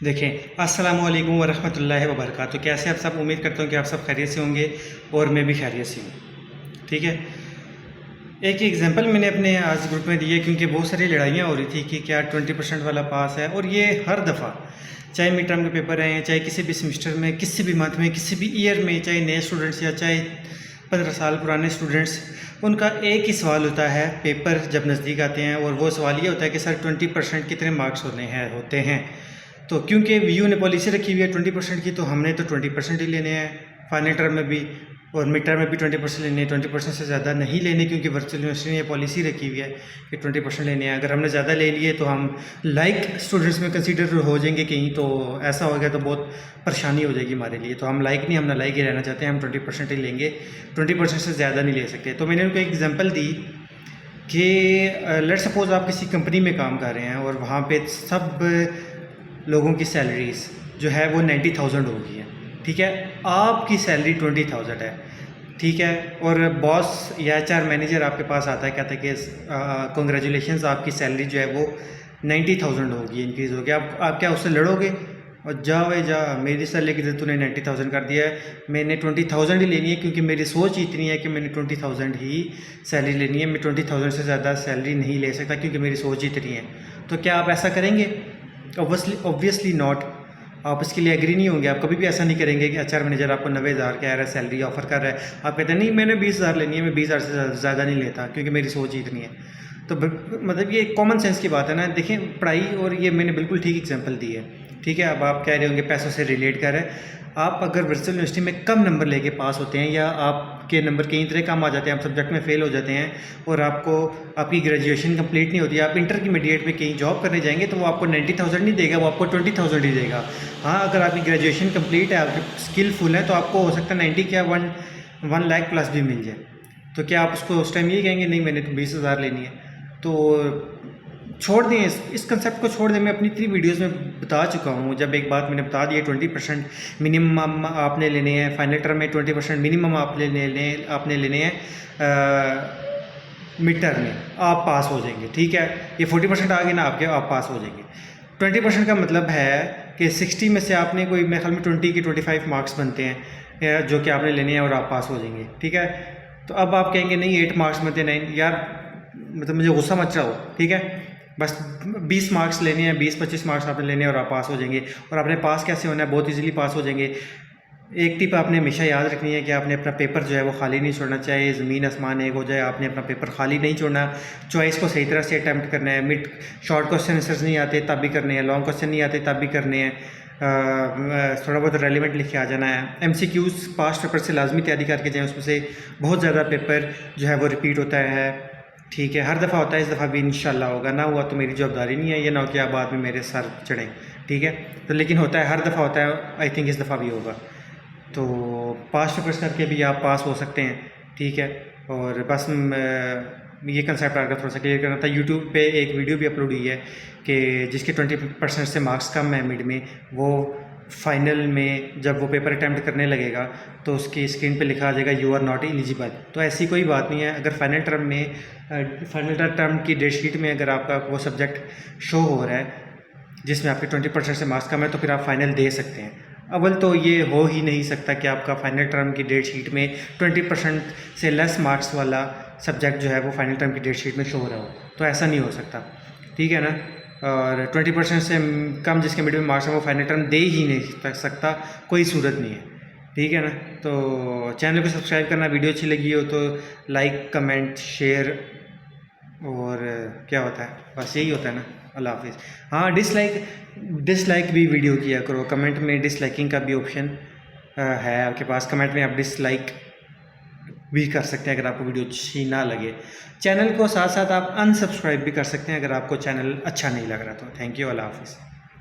देखें, अस्सलामु अलैकुम वरहमतुल्लाहि वबरकातुहू। कैसे आप सब? उम्मीद करता हूँ कि आप सब खैरियत से होंगे और मैं भी खैरियत से हूँ। ठीक है, एक एग्जांपल मैंने अपने आज ग्रुप में दिया क्योंकि बहुत सारी लड़ाइयाँ हो रही थी कि क्या 20% वाला पास है। और ये हर दफ़ा, चाहे मिड टर्म के पेपर हैं, चाहे किसी भी सेमेस्टर में, किसी भी मंथ में, किसी भी ईयर में, चाहे नए स्टूडेंट्स या चाहे 15 साल पुराने स्टूडेंट्स, उनका एक ही सवाल होता है पेपर जब नज़दीक आते हैं। और वो सवाल ये होता है कि सर 20% कितने मार्क्स होते हैं। तो क्योंकि वीयू ने पॉलिसी रखी हुई है 20% की, तो हमने तो 20% ही लेने हैं फाइनल टर्म में भी, और मिड टर्म में भी 20% लेने हैं। 20% से ज़्यादा नहीं लेने, क्योंकि वर्चुअल यूनिवर्सिटी ने ये पॉलिसी रखी हुई है कि 20% लेने हैं। अगर हमने ज़्यादा ले लिए तो हम लाइक स्टूडेंट्स में कंसीडर हो जाएंगे कहीं, तो ऐसा हो गया तो बहुत परेशानी हो जाएगी हमारे लिए। तो हम लाइक नहीं, हम ना लाइक ही रहना चाहते हैं, हम 20% ही लेंगे, 20% से ज़्यादा नहीं ले सकते। तो मैंने उनको एक एग्जाम्पल दी कि लेट्स सपोज़ आप किसी कंपनी में काम कर रहे हैं और वहाँ पे सब लोगों की सैलरीज जो है वो 90,000 होगी है। ठीक है, आपकी सैलरी 20,000 है। ठीक है, और बॉस या एचआर मैनेजर आपके पास आता है, कहता है कि कॉन्ग्रेचुलेशंस, आपकी सैलरी जो है वो 90,000 होगी, इंक्रीज़ होगी। आप क्या उससे लड़ोगे? और जा भाई जा, मेरी सैलरी की तूने 90,000 कर दिया है, मैंने 20,000 ही लेनी है, क्योंकि मेरी सोच ही इतनी है कि मैंने 20,000 ही सैलरी लेनी है। मैं 20,000 से ज़्यादा सैलरी नहीं ले सकता, क्योंकि मेरी सोच ही इतनी है। तो क्या आप ऐसा करेंगे? Obviously not. आप इसके लिए एग्री नहीं होंगे। आप कभी भी ऐसा नहीं करेंगे कि एचआर मैनेजर आपको 90,000 कह रहा है, सैलरी ऑफर कर रहा है, आप कहते हैं नहीं मैंने 20,000 लेनी है, मैं 20,000 से ज़्यादा नहीं लेता, क्योंकि मेरी सोच ही इतनी है। तो मतलब ये कॉमन सेंस की बात है ना। देखें, पढ़ाई, और ये मैंने बिल्कुल ठीक एग्जांपल दी है। ठीक है, अब आप कह रहे होंगे पैसों से रिलेट कर रहे हैं। आप अगर वर्चुअल यूनिवर्सिटी में कम नंबर लेके पास होते हैं, या आपके नंबर कई तरह कम आ जाते हैं, आप सब्जेक्ट में फेल हो जाते हैं, और आपकी ग्रेजुएशन कंप्लीट नहीं होती, आप इंटरमीडिएट में कहीं जॉब करने जाएंगे, तो वो आपको 90,000 नहीं देगा, वो आपको 20,000 ही देगा। हाँ, अगर आपकी ग्रेजुएशन कंप्लीट है, आप स्किलफुल हैं, तो आपको हो सकता है 90 क्या 1 लाख प्लस भी मिल जाए। तो क्या आप उसको उस टाइम ये कहेंगे नहीं मैंने तो 20,000 लेनी है? तो छोड़ दें इस कंसेप्ट को, छोड़ दें। मैं अपनी 3 वीडियोज़ में बता चुका हूँ। जब एक बात मैंने बता दी है 20% मिनिमम आपने लेने हैं फाइनल टर्म में, 20% मिनिमम आपने लेने हैं मिड टर्म में, आप पास हो जाएंगे। ठीक है, ये 40% आ गए ना आपके, आप पास हो जाएंगे। 20% का मतलब है कि 60 में से आपने कोई, मेरे ख्याल में 20 के 25 मार्क्स बनते हैं जो कि आपने लेने हैं, और आप पास हो जाएंगे। ठीक है, तो अब आप कहेंगे नहीं 8 मार्क्स बनते, नहीं यार, मतलब मुझे गुस्सा मच रहा हो। ठीक है, बस 20 मार्क्स लेने हैं, 20-25 मार्क्स आपने लेने हैं और आप पास हो जाएंगे। और आपने पास कैसे होना है? बहुत इजीली पास हो जाएंगे। एक टिप आपने हमेशा याद रखनी है कि आपने अपना पेपर जो है वो खाली नहीं छोड़ना। चाहे ज़मीन आसमान एक हो जाए, आपने अपना पेपर खाली नहीं छोड़ना। चॉइस को सही तरह से अटैम्प्ट करना है। शॉर्ट क्वेश्चन आंसर्स नहीं आते तब भी करने हैं, लॉन्ग क्वेश्चन नहीं आते तब भी करने हैं। थोड़ा बहुत रेलिवेंट लिख के आ जाना है। MCQs पास्ट पेपर से लाजमी तैयारी करके जाएँ, उसमें से बहुत ज़्यादा पेपर जो है वो रिपीट होता है। ठीक है, हर दफ़ा होता है, इस दफ़ा भी इंशाल्लाह होगा। ना हुआ तो मेरी जवाबदारी नहीं है, ये ना हो कि आप बाद में मेरे सर चढ़ें। ठीक है, तो लेकिन होता है, हर दफ़ा होता है। आई थिंक इस दफ़ा भी होगा। तो पास पेपर्स करके भी आप पास हो सकते हैं। ठीक है, और बस ये कंसेप्ट आकर थोड़ा सा क्लियर करना था। यूट्यूब पे एक वीडियो भी अपलोड हुई है कि जिसके 20% से मार्क्स कम है मिड में, वो फाइनल में जब वो पेपर अटैम्प्ट करने लगेगा तो उसकी स्क्रीन पे लिखा आ जाएगा यू आर नॉट एलिजिबल। तो ऐसी कोई बात नहीं है। अगर फाइनल टर्म की डेट शीट में अगर आपका वो सब्जेक्ट शो हो रहा है जिसमें आपके 20% से मार्क्स कम है, तो फिर आप फाइनल दे सकते हैं। अव्वल तो ये हो ही नहीं सकता कि आपका फाइनल टर्म की डेट शीट में 20% से लेस मार्क्स वाला सब्जेक्ट जो है वो फाइनल टर्म की डेट शीट में शो हो रहा हो, तो ऐसा नहीं हो सकता। ठीक है ना, और 20% से कम जिसके मिड में मार्क्स है वो फाइनल टर्म दे ही नहीं सकता, कोई सूरत नहीं है। ठीक है ना, तो चैनल को सब्सक्राइब करना, वीडियो अच्छी लगी हो तो लाइक, कमेंट, शेयर, और क्या होता है, बस यही होता है ना। अल्लाह हाफिज़। हाँ, डिसलाइक भी वीडियो किया करो। कमेंट में डिसलाइकिंग का भी ऑप्शन है आपके पास। कमेंट में आप डिसलाइक भी कर सकते हैं अगर आपको वीडियो अच्छी ना लगे। चैनल को साथ साथ आप अनसब्सक्राइब भी कर सकते हैं अगर आपको चैनल अच्छा नहीं लग रहा तो। थैंक यू, अल्लाह हाफिज़।